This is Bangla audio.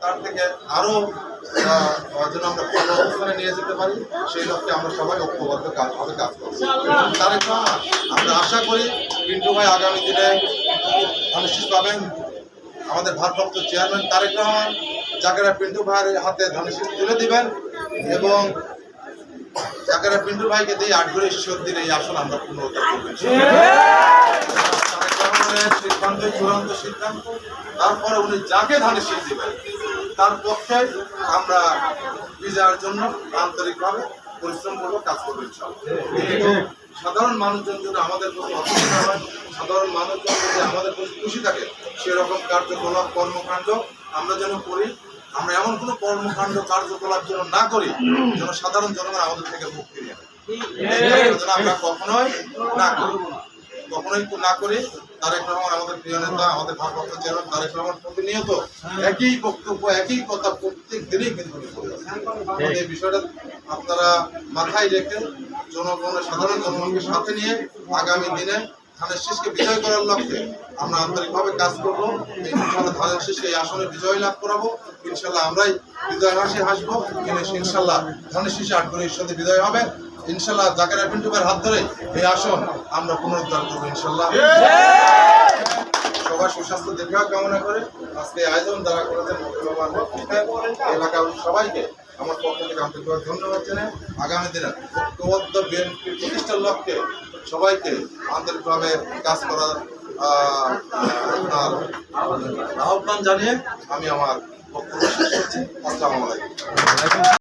তার থেকে আরও যেন আমরা ভালো অবস্থানে নিয়ে যেতে পারি, সেই লক্ষ্যে আমরা সবাই ঐক্যবদ্ধ কাজভাবে কাজ করব। তারেক রহমান, আমরা আশা করি পিন্টু ভাই আগামী দিনে ধানের পাবেন। আমাদের ভারপ্রাপ্ত চেয়ারম্যান তারেক রহমান জাকেরা পিন্টু ভাইয়ের হাতে ধানের শীষ তুলে দিবেন এবং জাকেরা পিন্টু ভাইকে দিয়ে 8 ঘরে ঈশ্বরদীর এই আসন আমরা পুনরুদ্ধার করবেন। তারেক রহমানের সিদ্ধান্তই চূড়ান্ত সিদ্ধান্ত। তারপরে উনি যাকে ধানের শীষ দিবেন তার পক্ষে আমরা বিজয়ের জন্য আন্তরিকভাবে পরিশ্রম করবো, কাজ করবো ইনশাআল্লাহ। কিন্তু সাধারণ মানুষজন যদি আমাদের প্রতি অসুবিধা হয়, সাধারণ মানুষজন যদি আমাদের প্রতি খুশি থাকে, সেরকম কার্যকলাপ কর্মকাণ্ড আমরা যেন করি। আমরা এমন কোনো কর্মকাণ্ড কার্যকলাপ যেন না করি যেন সাধারণ জনগণ আমাদের থেকে মুখ ফিরিয়ে নেয়। আমরা কখনোই না করি। তারেক রহমান আমাদের প্রিয় নেতা, আমাদের ভারপ্রাপ্ত চেয়ারম্যান তারেক রহমান প্রতিনিয়ত একই বক্তব্য, একই কথা প্রত্যেক দিনই কিন্তু এই বিষয়টা আপনারা মাথায় রেখে জনগণের সাধারণ জনগণকে সাথে নিয়ে আগামী দিনে ধানের শীষকে বিজয় করার লক্ষ্যে আমরা আন্তরিকভাবে কাজ করবো। ইনশাআল্লাহ ধানের শীষকে এই আসনে বিজয় লাভ করাবো। ইনশাআল্লাহ আমরাই বিজয় হাসি হাসবো। ইনশাআল্লাহ ধানের শীষে 8 ঘরে ঈশ্বরদী বিজয় হবে। ইনশাআল্লাহ জাকেরা পিন্টু ভাইয়ের হাত ধরে এই আসন আমরা পুনরুদ্ধার করবো ইনশাআল্লাহ। সবার সুস্বাস্থ্য দীর্ঘায়ু কামনা করে আজকে আয়োজন যারা করেছেন এলাকার সবাইকে আমার পক্ষ থেকে আন্তরিকভাবে ধন্যবাদ জানাই। আগামী দিনে ঐক্যবদ্ধ বিএনপি প্রতিষ্ঠার লক্ষ্যে সবাইকে আন্তরিকভাবে কাজ করার আহ্বান জানিয়ে আমি আমার বক্তব্য শেষ করছি। আসসালামু আলাইকুম।